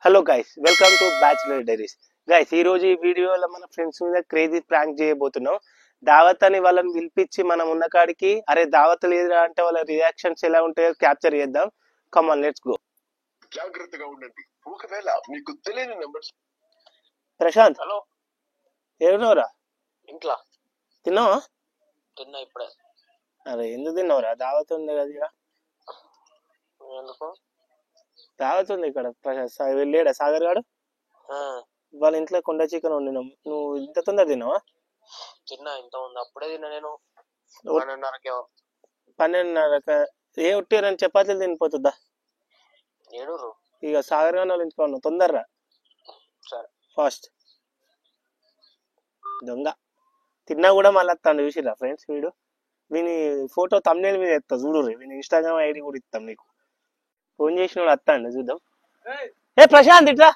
Hello guys, welcome to bachelor diaries. Guys, ఈ రోజు ఈ వీడియోలో మన ఫ్రెండ్స్ మీద క్రేజీ ప్రాంక్ చేయబోతున్నాం. దావత్ అని వాళ్ళని పిలిపించి మనం ఉన్న కాడికి అరే దావత్ లేదురా అంటే వాళ్ళ రియాక్షన్స్ ఎలా ఉంటాయో క్యాప్చర్ చేద్దాం. Come on, let's go. జాగ్రత్తగా ఉండండి. ఒకవేళ మీకు తెలియని నెంబర్స్. ప్రశాంత్, హలో, ఏడునవరా? ఇంట్లో తిన్నావా? తిన్నా ఇప్పుడే. అరే ఎందుకు తిన్నావురా? దావత్ ఉంది కదా ఇక్కడ. ఎందుకు? దావత్ ఉంది ఇక్కడ. వెళ్ళాడా సాగర్ గాడు? వాళ్ళ ఇంట్లో కొండ చికెన్ వండినాం. నువ్వు ఇంత తొందర తిన్నావా? తిన్నా, ఇంత ఉంది అప్పుడే తిన్నా నేను. 12:30 ఏ ఒట్టి చపాతీలు తినిపోతుందా? ఏడురు ఇక సాగర్ గాని వాళ్ళ ఇంట్లో ఉన్నావు. తొందరరా, సరే ఫాస్ట్. దొంగ తిన్నా కూడా మళ్ళీ వస్తాను. చూసిరా ఫ్రెండ్స్, వీని ఫోటో తమ్నేల్ మీద ఎత్తా చూడు. వీని ఇన్స్టాగ్రామ్ ఐడి కూడా ఇస్తాం నీకు. ఫోన్ చేసిన వాడు వస్తాండి, చూద్దాం. ఏ ప్రశాంత్ ఇట్లా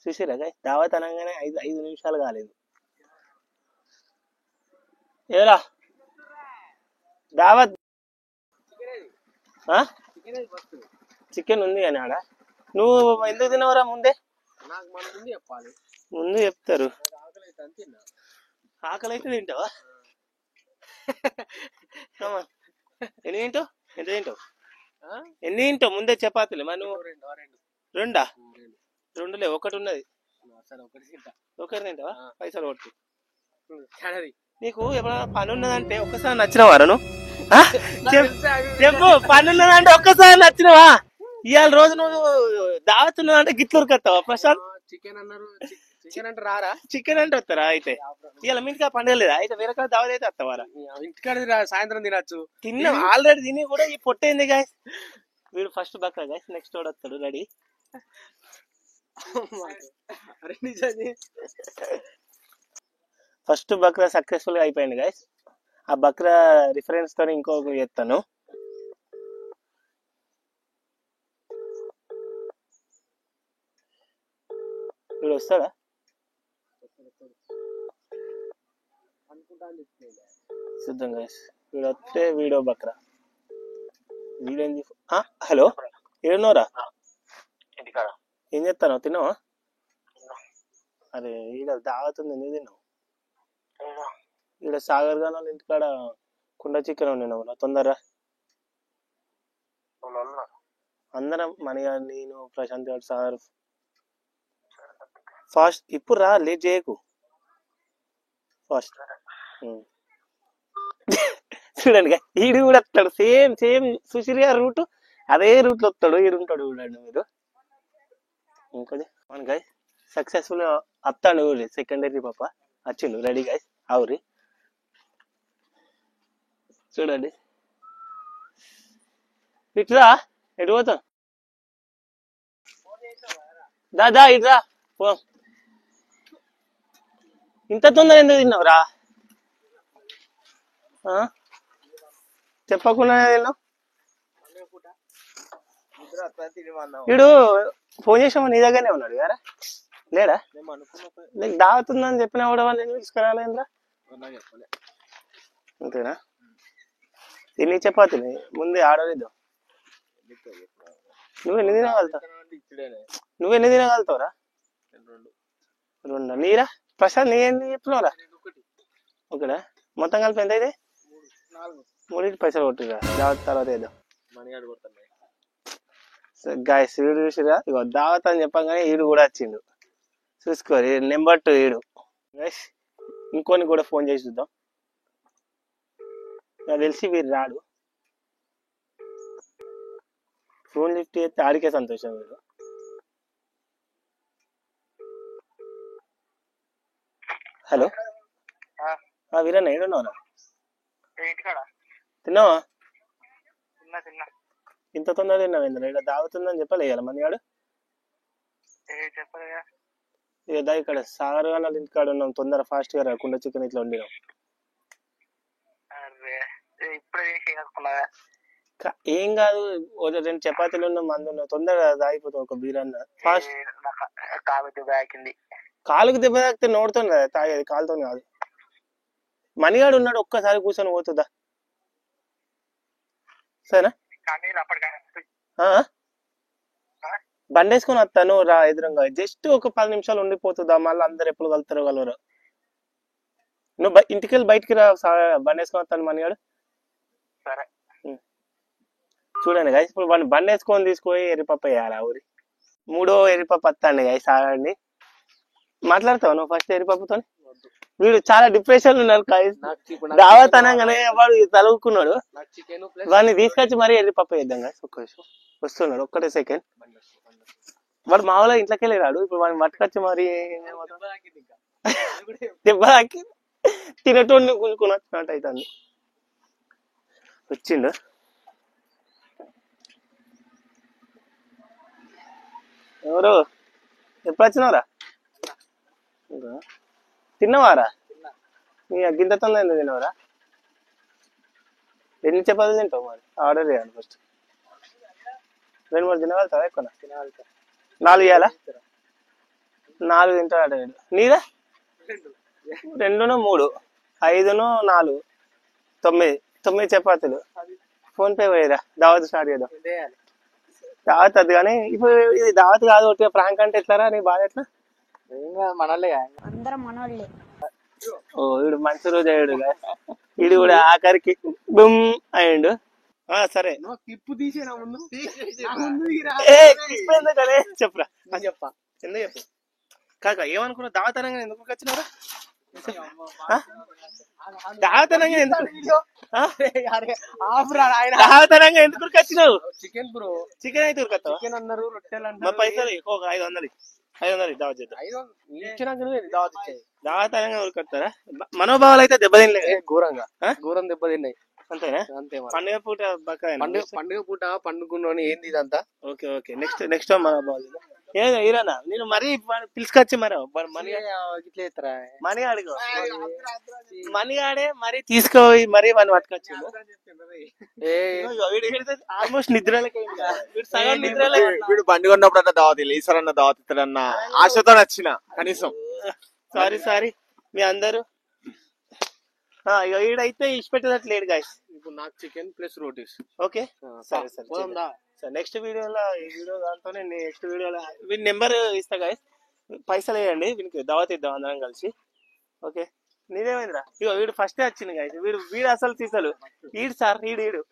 చూసిరా గాయ్, దావత్ అనగానే 5 నిమిషాలు కాలేదు. ఏరా దావత్ చికెన్ ఉంది అని ఆడ. నువ్వు ఎందుకు తినవరా? ముందే ముందు చెప్తారు. ఆకలి అయితే తింటావా? ఎన్ని తింటావు? ఎంత తింటావు? ఎన్ని తింటావు? ముందే చపాతీలు మరి నువ్వు రెండా? రెండులే, ఒకటి ఉన్నది. ఒకటి తింటావా? పైసలు కొట్టు. నీకు ఎప్పుడైనా పని ఉన్నదంటే ఒక్కసారి నచ్చినవారా నువ్వు? చెప్పు, పని ఉన్నదంటే ఒక్కసారి నచ్చినవా? ఇవాళ రోజు నువ్వు దావత్ ఉన్నదంటే గిట్లూరు కత్తావా ప్రశాంత్? చికెన్ అన్నారు, చికెన్ అంటే రారా? చికెన్ అంటే వస్తారా? అయితే ఇవాళ మీ ఇంటికి పండుగ లేదా? అయితే వేరే కాడ దావత్ అయితే వస్తావారా? ఇంటికాడ సాయంత్రం తినచ్చు. తిన్నాం ఆల్రెడీ, తిని కూడా ఈ పొట్టేంది గాయస్. వీడు ఫస్ట్ బక్రా గాయస్, నెక్స్ట్ వాడు వస్తాడు. రెడీ? ఫస్ట్ బక్రా సక్సెస్ఫుల్ గా అయిపోయింది గాయస్. ఆ బక్రా రిఫరెన్స్ తో ఇంకొక చేస్తాను. వీడు వస్తాడా? చూద్దాం గాయస్. వీడు వస్తే వీడియో బక్రా. వీడేంది? హలో, ఏడున్నోరా? ఇంటికాడ ఏం చేస్తాను? తిన్నావా? అరే ఈడ దావత్ ఉంది, ఎందుకు తిన్నావు? ఈడ సాగర్ గాన ఇంటికాడ కుండ చికెన్ వండినావు. తొందరరా. అందరం మణిగా, నేను, ప్రశాంత్ గారు, సాగర్. ఫాస్ట్ ఇప్పుడు రా, లేట్ చేయకు. ఫాస్ట్. చూడండి, ఈడు కూడా వస్తాడు. సేమ్ సేమ్ సుశీర్ గారు రూట్, అదే రూట్ లో వస్తాడు. ఈడు ఉంటాడు చూడండి మీరు. ఇంకోది మన గాయ్ సక్సెస్ఫుల్ వస్తాడు. సెకండరీ పాప వచ్చిండు. రెడీ గాయస్, ఆవురి. చూడండి, ఇట్రా. ఎటు పోతాం? దాదా ఇట్రా పో. ఇంత తొందర ఎందుకు తిన్నావురా? చెప్పకుండా తిన్నావు. వీడు ఫోన్ చేసామా? నీ దగ్గరనే ఉన్నాడు కదా? లేడా? నీకు దావత్ ఉందని చెప్పినా కూడా వాళ్ళు తీసుకురాలేదురా. అంతేనా? తిని చపాతీని ముందే ఆడలేద్దాం. నువ్వెన్ని తినగలుగుతావురా? రెండు. నీరా ప్రశాంత్, నీ ఎన్ని చెప్తున్నావురా? ఓకేనా? మొత్తం కలిపి ఎంత అయితే? 3 పైసలు కొట్టిరా. దావత్ తర్వాత వేద్దాం. గాయస్, వీడు చూసిరా? ఇగో దావత్ అని చెప్పగానే ఈడు కూడా వచ్చిండు. చూసుకోరు. నెంబర్ 2 ఈడు. గైస్, ఇంకోని కూడా ఫోన్ చేసి చూద్దాం. నాకు తెలిసి వీడు రాడు. ఫోన్ లిఫ్ట్ చేస్తే ఆడికే సంతోషం. వీడు హలో వీరన్న, ఏడున్నావురా? తిన్నావా? ఇంత తొందర తిన్నావు? ఇక్కడ దావుతుందని చెప్పలే ఇవాళ మనగాడు. ఇక ఇక్కడ సాగర్ వాళ్ళ ఇంటికాడ ఉన్నాం. తొందర ఫాస్ట్ గా కుండ చికెన్ ఇట్లా వండినాం. ఏం కాదు, 2 చపాతీలు ఉన్న మందు ఉన్నావు. తొందరగా తాగిపోతావు. ఒక బీరన్న ఫాస్ట్. కాలుకు దెబ్బ తాకితే నోడుతుంది కదా తాగేది, కాలుతో కాదు. మణిగాడు ఉన్నాడు, ఒక్కసారి కూర్చొని పోతుందా? సరేనా? బండి వేసుకొని వస్తాను రా ఎదురుగా, జస్ట్ ఒక 10 నిమిషాలు ఉండిపోతుందా, మళ్ళీ అందరు ఎప్పుడు కలుతారో కలవరు. నువ్వు ఇంటికి వెళ్ళి బయటికి రా, బండి వేసుకొని వస్తాను మనగాడు. సరే చూడండి గాయస్, ఇప్పుడు బండి వేసుకొని తీసుకుపోయి ఎర్రిపప్ప వేయాలి ఆ ఊరి. 3వ ఎర్రిపప్ప వస్తాండి గాయస్. ఆగండి, మాట్లాడతావు నువ్వు ఫస్ట్ ఎర్రిపప్పతో. వీడు చాలా డిప్రెషన్ ఉన్నారు గాయస్. దావత్ అనగానే వాడు తలుగుకున్నాడు, వాడిని తీసుకొచ్చి మరీ ఎర్రిపప్ప వేద్దాం గాయస్. ఒక్క నిమిషం వస్తున్నాడు, ఒక్కటే సెకండ్. వాడు మామూలుగా ఇంట్లోకి వెళ్ళి రాడు, ఇప్పుడు వాడిని పట్టుకొచ్చి మరి దెబ్బ తాకి తినటోడిని గుంజుకుని వచ్చినట్టు అవుతుంది. వచ్చిండు. ఎవరు ఎప్పుడు వచ్చినావురా? తిన్నవారా? నీ గింతతో ఎందుకు తినవరా? ఎన్ని చపాతీలు తింటావు మరి? ఆర్డర్ చేయాలి ఫస్ట్. 2-3 తినగలుగుతావా? ఎక్కువ 4 ఇవ్వాలా? 4 తింటాడు. నీదా 2, 3, 5, 4, 9 చపాతీలు. ఫోన్ పే పోయిరా, దావత్ స్టార్ట్ చేద్దాం. దావత్ అది కానీ ఇప్పుడు ఇది దావత్ కాదు, ఒకటి ప్రాంక్ అంటే ఎట్లారా? నీ బాధ ఎట్లా? మనలే అందరం మనోళ్ళే. ఓ వీడు మంచి రోజు అయ్యాడు, వీడు కూడా ఆఖరికి బుమ్ అయ్యిండు. సరే టిప్పు తీసేనా ముందు చెప్పురా, చెప్పా ఎందుకు చెప్పు కాక. ఏమనుకున్నావు దావతనంగా ఎందుకు వచ్చినారా? దావతనంగా ఎందుకు దావతనంగా ఎందుకు వచ్చినావు? చికెన్ బ్రో, చికెన్ అయితే ఉరకత్తావా? చికెన్ అన్నారు, రొట్టెలు మా అన్నారు. పైసలు ఒక 500 దావత్ చేద్దాం. దావతనంగా ఉరకత్తారా? మనోభావాలు అయితే దెబ్బతినలే ఘోరంగా, ఘోరం దెబ్బతిన్నాయి. అంతేనా? అంతే పండుగ పూట బకాయ. పండుగ పూట పండుకున్నాను. ఏంది ఇదంతా? ఓకే నెక్స్ట్ మనోభావాలు ఏదైనా నేను మరీ పిలుచుకొచ్చి మరి మనీ అడుగు, మనీ ఆడే మరీ తీసుకోయి మరీ వాడిని పట్టుకొచ్చి ఆల్మోస్ట్ నిద్రలకి సగం నిద్రలే. వీడు బండి కొన్నప్పుడు అన్న దావత్ ఈసారన్న దావత్ ఇస్తాడన్న ఆశతో నచ్చిన కనీసం. సారీ మీ అందరూ. ఈడైతే ఇష్టపెట్టేటట్లేడు గాయస్. ఇప్పుడు నాకు చికెన్ ప్లస్ రోటీస్. ఓకే సరే నెక్స్ట్ వీడియోలో, ఈ వీడియో దాంతోనే నెక్స్ట్ వీడియోలో వీడి నెంబర్ ఇస్తా గాయస్, పైసలు వేయండి వీనికి దావత్ ఇద్దాం అందరం కలిసి. ఓకే నీదేమైందిరా? ఇగో వీడు ఫస్టే వచ్చింది గాయస్. వీడు అసలు తీసాడు ఈడు సార్, ఈడు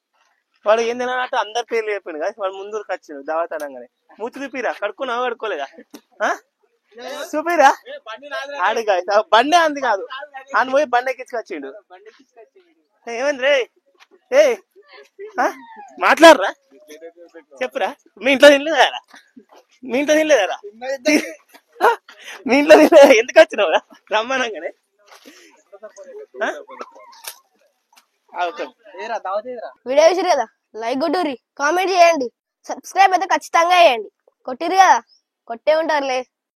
వాడు ఏం తినట్టు అందరి పేర్లు చెప్పిండు గాయస్. వాడు ముందుకు వచ్చిండు దావత్ అనగానే. మూతి చూపిరా, కడుక్కున్నావా కడుక్కోలేదా? చూపిరా ఆడు గాయస్. బండే అంది కాదు, అని పోయి బండి ఎక్కించుకొచ్చిండు. ఏమైంది రే? మాట్లాడరా, చెప్పురా. మీ ఇంట్లో తినలేదారా? మీ ఇంట్లో తినలేదారా? ఎందుకు వచ్చినావురా రమ్మనంగానే? వీడియో చూసారు కదా, లైక్ కొట్టుర్రి, కామెంట్ చేయండి, సబ్స్క్రైబ్ అయితే ఖచ్చితంగా చేయండి. కొట్టిర్రు కదా, కొట్టే ఉంటారులే.